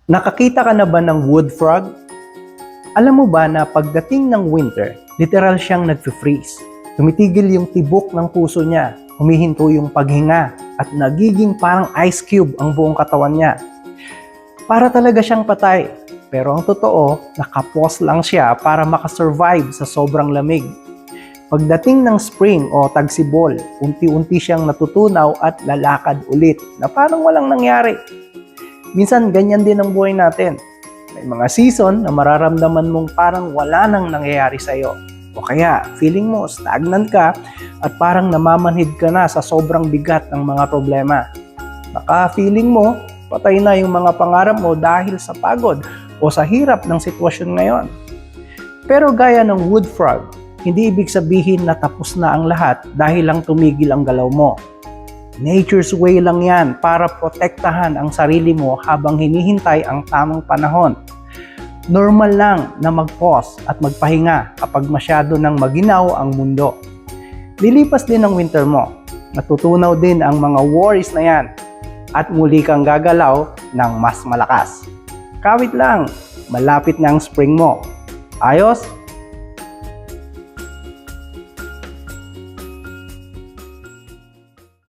Nakakita ka na ba ng wood frog? Alam mo ba na pagdating ng winter, literal siyang nag-freeze. Tumitigil yung tibok ng puso niya, humihinto yung paghinga, at nagiging parang ice cube ang buong katawan niya. Para talaga siyang patay. Pero ang totoo, nakapos lang siya para makasurvive sa sobrang lamig. Pagdating ng spring o tagsibol, unti-unti siyang natutunaw at lalakad ulit na parang walang nangyari. Minsan ganyan din ang buhay natin. May mga season na mararamdaman mong parang wala nang nangyayari sa'yo. O kaya feeling mo stagnant ka at parang namamanhid ka na sa sobrang bigat ng mga problema. Baka feeling mo patay na yung mga pangarap mo dahil sa pagod o sa hirap ng sitwasyon ngayon. Pero gaya ng wood frog, hindi ibig sabihin na tapos na ang lahat dahil lang tumigil ang galaw mo. Nature's way lang yan para protektahan ang sarili mo habang hinihintay ang tamang panahon. Normal lang na mag-pause at magpahinga kapag masyado nang maginaw ang mundo. Lilipas din ang winter mo. Natutunaw din ang mga worries na yan at muli kang gagalaw ng mas malakas. Kawit lang, malapit na ang spring mo. Ayos?